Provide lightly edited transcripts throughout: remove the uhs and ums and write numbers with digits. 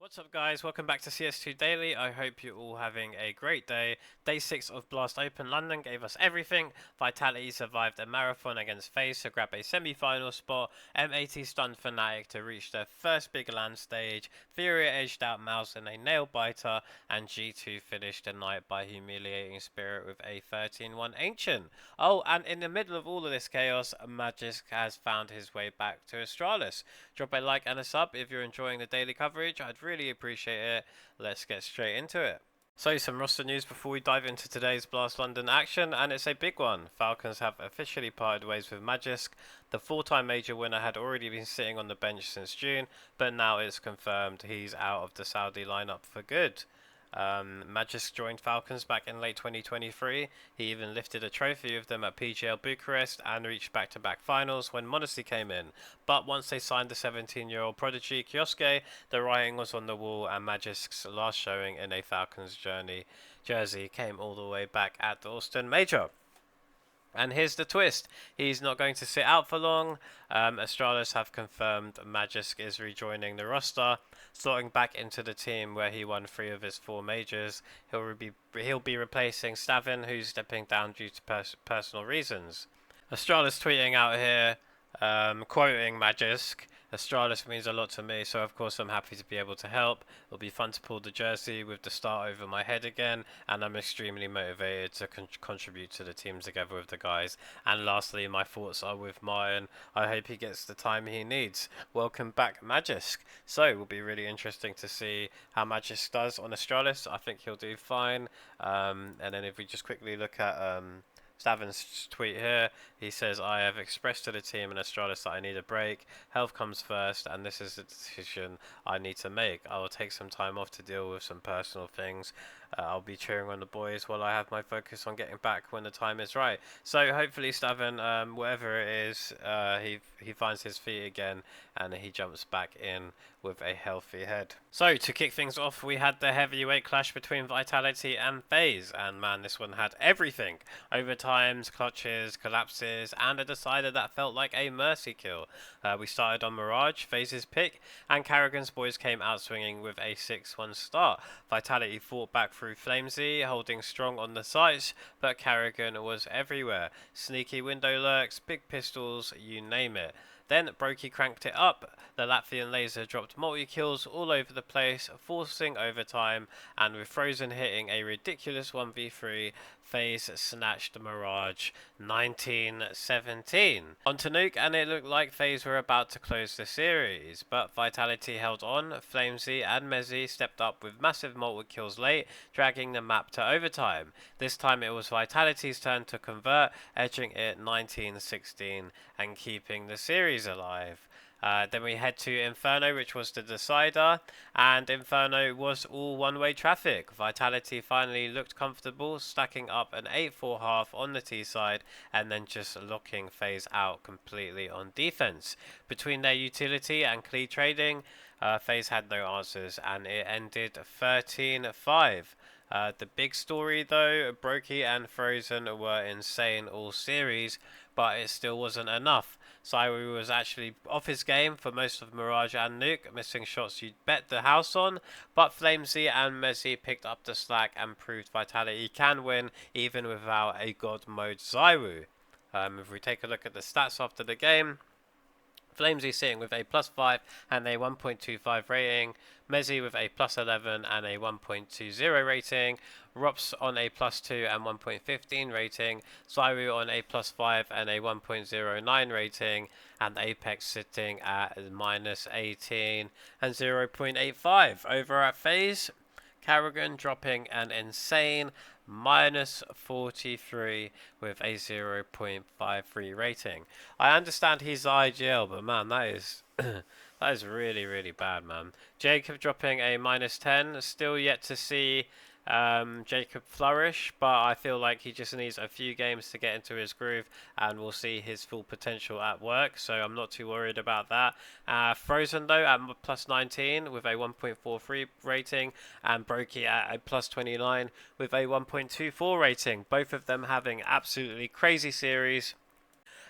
What's up guys, welcome back to CS2 Daily. I hope you're all having a great day. Day 6 of Blast Open London gave us everything. Vitality survived a marathon against FaZe to grab a semi-final spot. M80 stunned Fnatic to reach their first big LAN stage. FURIA edged out MOUZ in a nail biter. And G2 finished the night by humiliating Spirit with a 13-1 Ancient. Oh, and in the middle of all of this chaos, Magisk has found his way back to Astralis. Drop a like and a sub if you're enjoying the daily coverage. I'd really appreciate it. Let's get straight into it. So some roster news before we dive into today's Blast London action, and it's a big one. Falcons have officially parted ways with Magisk. The four-time major winner had already been sitting on the bench since June, but now it's confirmed he's out of the Saudi lineup for good. Magisk joined Falcons back in late 2023. He even lifted a trophy with them at PGL Bucharest and reached back-to-back finals when Modesty came in. But once they signed the 17-year-old prodigy Kioske, the writing was on the wall, and Magisk's last showing in a Falcons jersey came all the way back at the Austin Major. And here's the twist. He's not going to sit out for long. Astralis have confirmed Magisk is rejoining the roster, slotting back into the team where he won 3 of his 4 majors. He'll be replacing stavn, who's stepping down due to personal reasons. Astralis tweeting out here, quoting Magisk. Astralis means a lot to me, so of course I'm happy to be able to help. It'll be fun to pull the jersey with the star over my head again, and I'm extremely motivated to contribute to the team together with the guys. And lastly, my thoughts are with Martin. I hope he gets the time he needs. Welcome back, Magisk. So it will be really interesting to see how Magisk does on Astralis. I think he'll do fine. And then if we just quickly look at stavn's tweet here, he says, I have expressed to the team and Astralis that I need a break. Health comes first, and this is the decision I need to make. I will take some time off to deal with some personal things. I'll be cheering on the boys while I have my focus on getting back when the time is right. So hopefully stavn, whatever it is, he finds his feet again and he jumps back in with a healthy head. So to kick things off, we had the heavyweight clash between Vitality and FaZe, and man, this one had everything. Overtimes, clutches, collapses, and a decider that felt like a mercy kill. We started on Mirage, FaZe's pick, and Karrigan's boys came out swinging with a 6-1 start. Vitality fought back through flamezy, holding strong on the sites, but Karrigan was everywhere. Sneaky window lurks, big pistols, you name it. Then Brokey cranked it up. The Latvian laser dropped multi-kills all over the place, forcing overtime, and with Frozen hitting a ridiculous 1v3, FaZe snatched the Mirage 19-17. On to Nuke, and it looked like FaZe were about to close the series, but Vitality held on. Flamezy and Mezzy stepped up with massive multi-kills late, dragging the map to overtime. This time it was Vitality's turn to convert, edging it 19-16 and keeping the series alive. Then we head to Inferno, which was the decider, and Inferno was all one-way traffic. Vitality finally looked comfortable, stacking up an 8-4 half on the T side, and then just locking FaZe out completely on defense. Between their utility and Klee trading, FaZe had no answers, and it ended 13-5. The big story though, Brokey and Frozen were insane all series, but it still wasn't enough. Cyrus was actually off his game for most of Mirage and Nuke, missing shots you'd bet the house on, but Flamezy and Mezzy picked up the slack and proved Vitality can win even without a god mode Zyru. If we take a look at the stats after the game, Flamezy sitting with a +5 and a 1.25 rating, Mezzy with a +11 and a 1.20 rating, Rops on a +2 and 1.15 rating, Zyru on a +5 and a 1.09 rating, and Apex sitting at -18 and 0.85. Over at FaZe, Karrigan dropping an insane -43 with a 0.53 rating. I understand he's IGL, but man, that is that is really, really bad, man. Jacob dropping a -10. Still yet to see Jacob flourish, but I feel like he just needs a few games to get into his groove and we'll see his full potential at work, so I'm not too worried about that. Frozen though at +19 with a 1.43 rating, and Brokey at a +29 with a 1.24 rating, both of them having absolutely crazy series.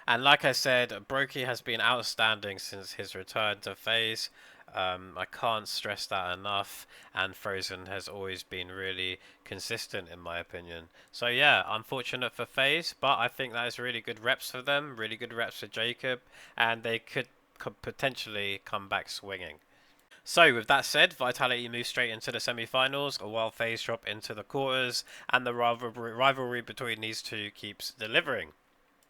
And like I said, Brokey has been outstanding since his return to FaZe. I can't stress that enough, and Frozen has always been really consistent in my opinion. So yeah, unfortunate for FaZe, but I think that is really good reps for them, really good reps for Jacob, and they could potentially come back swinging. So, with that said, Vitality moves straight into the semi-finals, while FaZe drop into the quarters, and the rivalry between these two keeps delivering.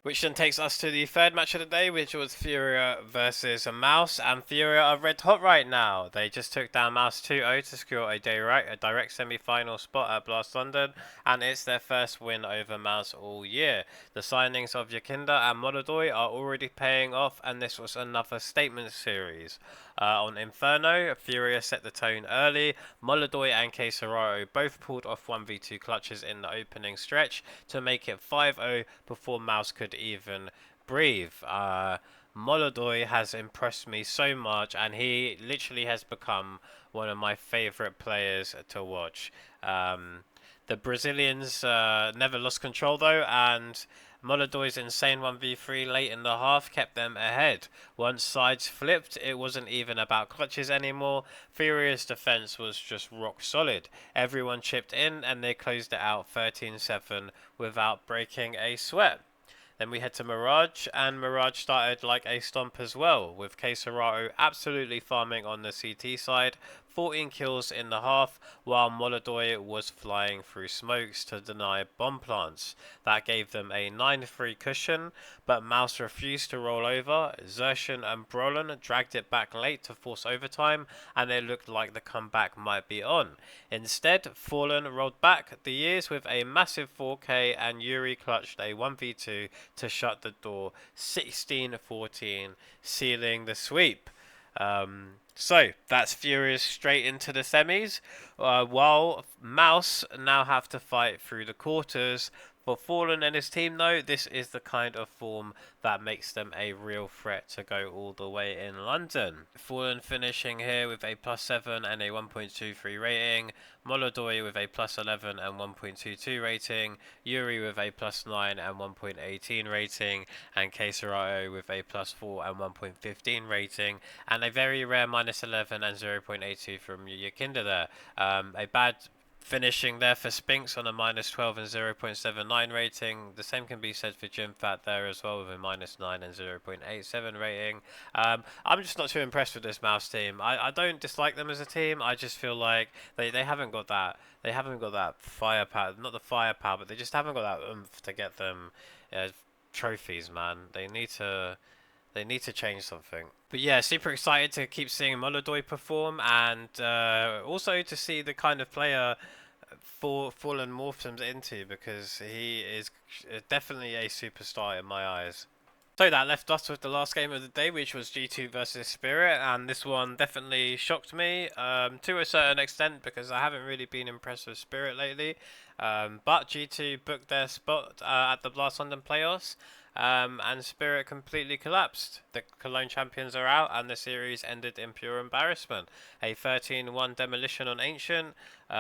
Which then takes us to the third match of the day, which was FURIA versus MOUZ, and FURIA are red hot right now. They just took down MOUZ 2-0 to secure a direct semi-final spot at Blast London, and it's their first win over MOUZ all year. The signings of Yakinda and Molodoi are already paying off, and this was another statement series. On Inferno, FURIA set the tone early. Molodoi and Quesararo both pulled off 1v2 clutches in the opening stretch to make it 5-0 before MOUZ could even breathe. Molodoi has impressed me so much, and he literally has become one of my favourite players to watch. The Brazilians never lost control though, and Molodoi's insane 1v3 late in the half kept them ahead. Once sides flipped, it wasn't even about clutches anymore. Furia's defense was just rock solid. Everyone chipped in and they closed it out 13-7 without breaking a sweat. Then we head to Mirage, and Mirage started like a stomp as well, with Quesararo absolutely farming on the CT side, 14 kills in the half, while Molodoi was flying through smokes to deny bomb plants. That gave them a 9-3 cushion, but MOUZ refused to roll over. Xerxon and Brolin dragged it back late to force overtime, and it looked like the comeback might be on. Instead, Fallen rolled back the years with a massive 4K, and Yuri clutched a 1v2 to shut the door 16-14, sealing the sweep. So that's Furious straight into the semis, while MOUZ now have to fight through the quarters. For Fallen and his team though, this is the kind of form that makes them a real threat to go all the way in London. Fallen finishing here with a +7 and a 1.23 rating, Molodoi with a +11 and 1.22 rating, Yuri with a +9 and 1.18 rating, and Quesararo with a +4 and 1.15 rating, and a very rare -11 and 0.82 from Yakinda there. A bad finishing there for Spinks on a -12 and 0.79 rating. The same can be said for Jimfat there as well with a -9 and 0.87 rating. I'm just not too impressed with this MOUZ team. I don't dislike them as a team. I just feel like they haven't got that. They haven't got that firepower. Not the firepower, but they just haven't got that oomph to get them trophies, man. They need to change something. But yeah, super excited to keep seeing Molodoi perform, and also to see the kind of player Fallen morphs him into, because he is definitely a superstar in my eyes. So that left us with the last game of the day, which was G2 versus Spirit, and this one definitely shocked me to a certain extent, because I haven't really been impressed with Spirit lately. But G2 booked their spot at the Blast London playoffs, and Spirit completely collapsed. The Cologne champions are out, and the series ended in pure embarrassment. A 13-1 demolition on Ancient. It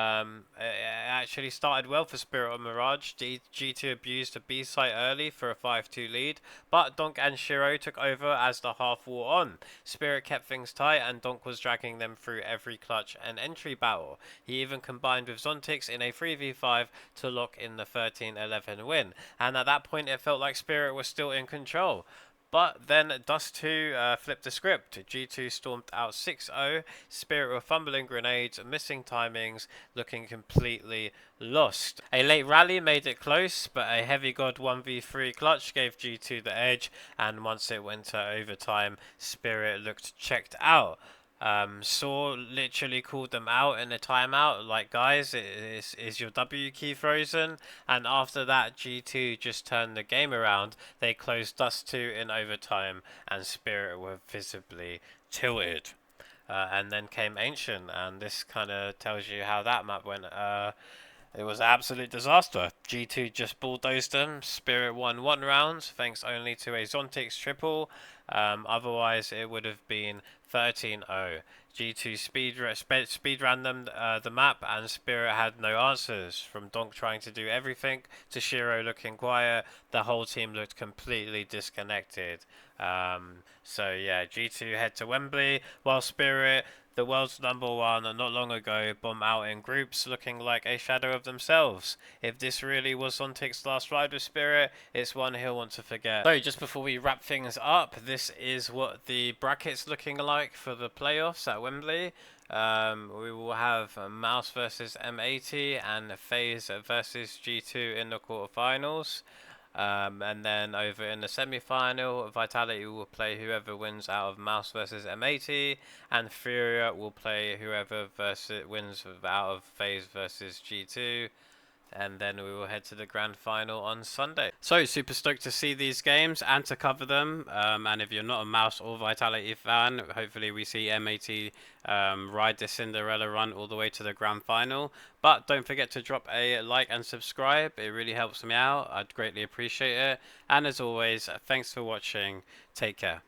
actually started well for Spirit on Mirage. G2 abused a B site early for a 5-2 lead, but Donk and Shiro took over as the half wore on. Spirit kept things tight, and Donk was dragging them through every clutch and entry battle. He even combined with Zontix in a 3v5 to lock in the 13-11 win, and at that point it felt like Spirit was still in control. But then Dust 2 flipped the script. G2 stormed out 6-0. Spirit were fumbling grenades, missing timings, looking completely lost. A late rally made it close, but a heavy god 1v3 clutch gave G2 the edge, and once it went to overtime, Spirit looked checked out. Saw literally called them out in a timeout, like, guys, is your W key frozen? And after that, G2 just turned the game around. They closed Dust 2 in overtime, and Spirit were visibly tilted. And then came Ancient, and this kind of tells you how that map went. It was an absolute disaster. G2 just bulldozed them. Spirit won one round, thanks only to a Zontix triple. Otherwise, it would have been 13-0. G2 speed ran them the map, and Spirit had no answers. From Donk trying to do everything to Shiro looking quiet, the whole team looked completely disconnected. So yeah, G2 head to Wembley, while Spirit, the world's number one, not long ago, bomb out in groups looking like a shadow of themselves. If this really was Zontic's last ride with Spirit, it's one he'll want to forget. So just before we wrap things up, this is what the bracket's looking like for the playoffs at Wembley. We will have MOUZ versus M80 and FaZe versus G2 in the quarterfinals. And then over in the semi-final, Vitality will play whoever wins out of MOUZ versus M80, and FURIA will play whoever wins out of FaZe versus G2. And then we will head to the grand final on Sunday. So super stoked to see these games and to cover them. And if you're not a MOUZ or Vitality fan, hopefully we see M80 ride the Cinderella run all the way to the grand final. But don't forget to drop a like and subscribe. It really helps me out. I'd greatly appreciate it. And as always, thanks for watching. Take care.